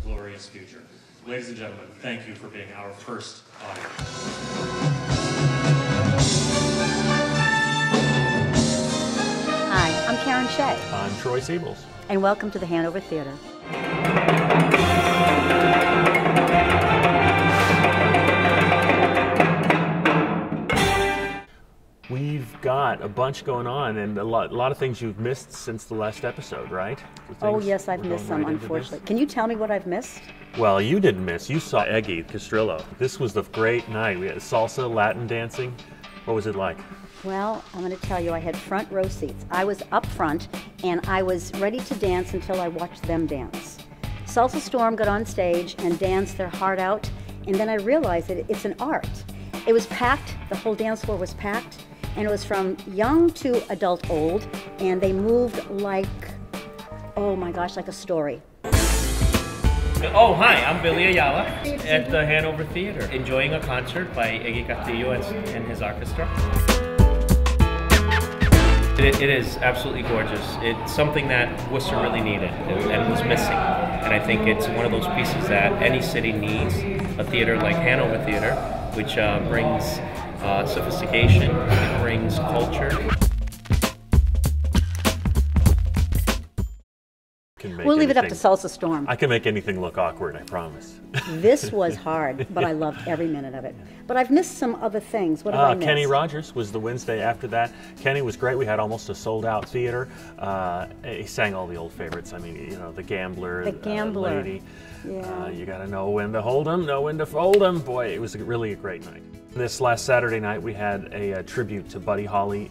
glorious future. Ladies and gentlemen, thank you for being our first audience. Hi, I'm Karen Shea. I'm Troy Siebels. And welcome to the Hanover Theatre. We've got a bunch going on and a lot of things you've missed since the last episode, right? Oh yes, I've missed some, unfortunately. Can you tell me what I've missed? Well, you didn't miss. You saw Eggy Castrillo. This was the great night. We had salsa, Latin dancing. What was it like? Well, I'm going to tell you, I had front row seats. I was up front, and I was ready to dance until I watched them dance. Salsa Storm got on stage and danced their heart out, and then I realized that it's an art. It was packed. The whole dance floor was packed. And it was from young to adult old, and they moved like, oh my gosh, like a story. Oh, hi, I'm Billy Ayala at the Hanover Theatre, enjoying a concert by Eggy Castillo and his orchestra. It is absolutely gorgeous. It's something that Worcester really needed and was missing. And I think it's one of those pieces that any city needs, a theater like Hanover Theatre, which brings sophistication, it brings culture. We'll leave it up to Salsa Storm. I can make anything look awkward, I promise. This was hard, but I loved every minute of it. But I've missed some other things. What have I missed? Kenny Rogers was the Wednesday after that. Kenny was great. We had almost a sold-out theater. He sang all the old favorites. I mean, you know, The Gambler, Lady. Yeah. You got to know when to hold 'em, know when to fold 'em. Boy, it was really a great night. This last Saturday night, we had a tribute to Buddy Holly,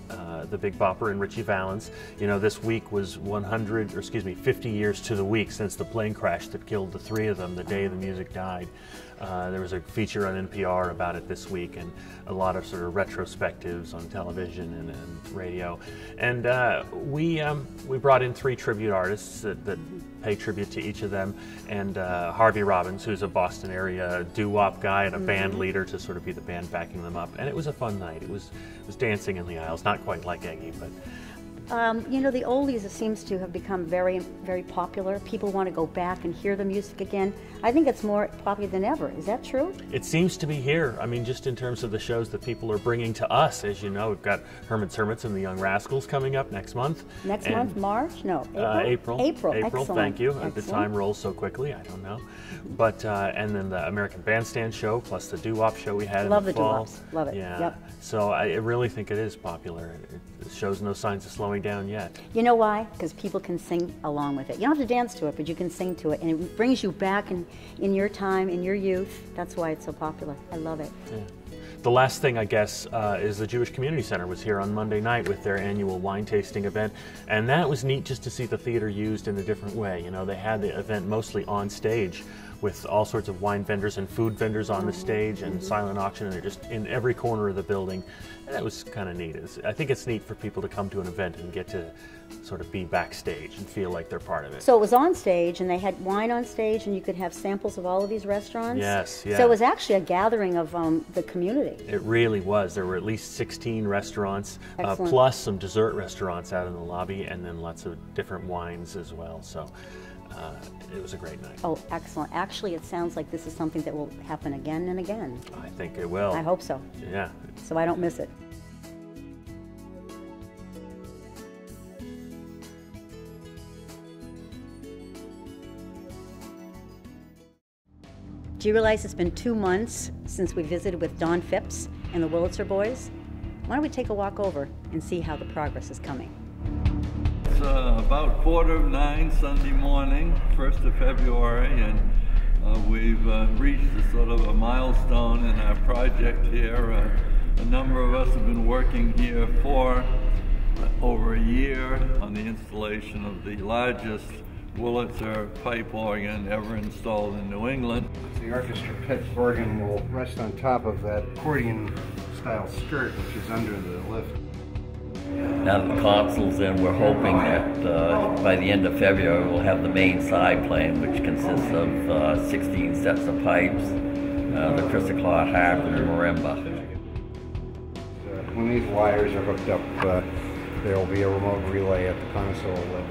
the Big Bopper, and Richie Valens. You know, this week was 50 years to the week since the plane crash that killed the three of them the day the music died. There was a feature on NPR about it this week, and a lot of sort of retrospectives on television and radio. And we brought in 3 tribute artists that pay tribute to each of them, and Harvey Robbins, who's a Boston area doo-wop guy and a band leader, to sort of be the band backing them up. And it was a fun night. It was dancing in the aisles, not quite like Eggy, but. You know, the oldies seems to have become very, very popular. People want to go back and hear the music again. I think it's more popular than ever. Is that true? It seems to be here. I mean, just in terms of the shows that people are bringing to us. As you know, we've got Herman's Hermits and the Young Rascals coming up next month. Next month, March? No, April. April. Excellent. Thank you. Excellent. The time rolls so quickly. I don't know. But and then the American Bandstand show, plus the doo-wop show we had in the fall. Love the doo-wops. Love it. Yeah. Yep. So I really think it is popular. It shows no signs of slowing down yet. You know why? Because people can sing along with it. You don't have to dance to it, but you can sing to it, and it brings you back in your time, in your youth. That's why it's so popular. I love it. Yeah. The last thing, I guess, is the Jewish Community Center was here on Monday night with their annual wine tasting event, and that was neat just to see the theater used in a different way. You know, they had the event mostly on stage with all sorts of wine vendors and food vendors on the stage and silent auction, and they're just in every corner of the building. And that was kind of neat. I think it's neat for people to come to an event and get to sort of be backstage and feel like they're part of it. So it was on stage, and they had wine on stage, and you could have samples of all of these restaurants? Yes, yeah. So it was actually a gathering of the community. It really was. There were at least 16 restaurants, Excellent. Plus some dessert restaurants out in the lobby, and then lots of different wines as well. So it was a great night. Oh, excellent. Actually, it sounds like this is something that will happen again and again. I think it will. I hope so. Yeah. So I don't miss it. Do you realize it's been 2 months since we visited with Don Phipps and the Willitzer boys? Why don't we take a walk over and see how the progress is coming? It's about 8:45 Sunday morning, 1st of February, and we've reached a sort of a milestone in our project here. A number of us have been working here for over a year on the installation of the largest Willitzer pipe organ ever installed in New England. The orchestra pit organ will rest on top of that accordion-style skirt, which is under the lift. Now that the console's in, we're hoping that by the end of February we'll have the main side playing, which consists of 16 sets of pipes, the crystal cloth harp, and the marimba. When these wires are hooked up, there will be a remote relay at the console that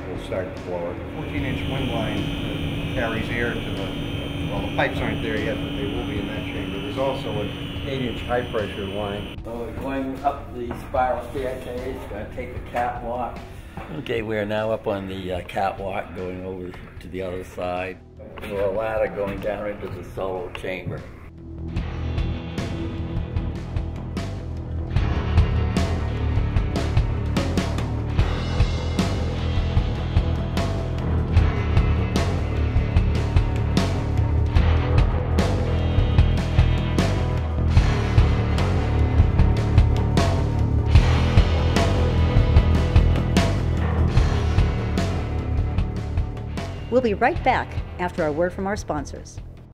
will start the blower. 14-inch wind line carries air to well, the pipes aren't there yet, but they will be in that chamber. There's also an 8-inch high pressure line. So we're going up the spiral staircase, going to take the catwalk. Okay, we're now up on the catwalk going over to the other side. There's a ladder going down into the solo chamber. We'll be right back after a word from our sponsors.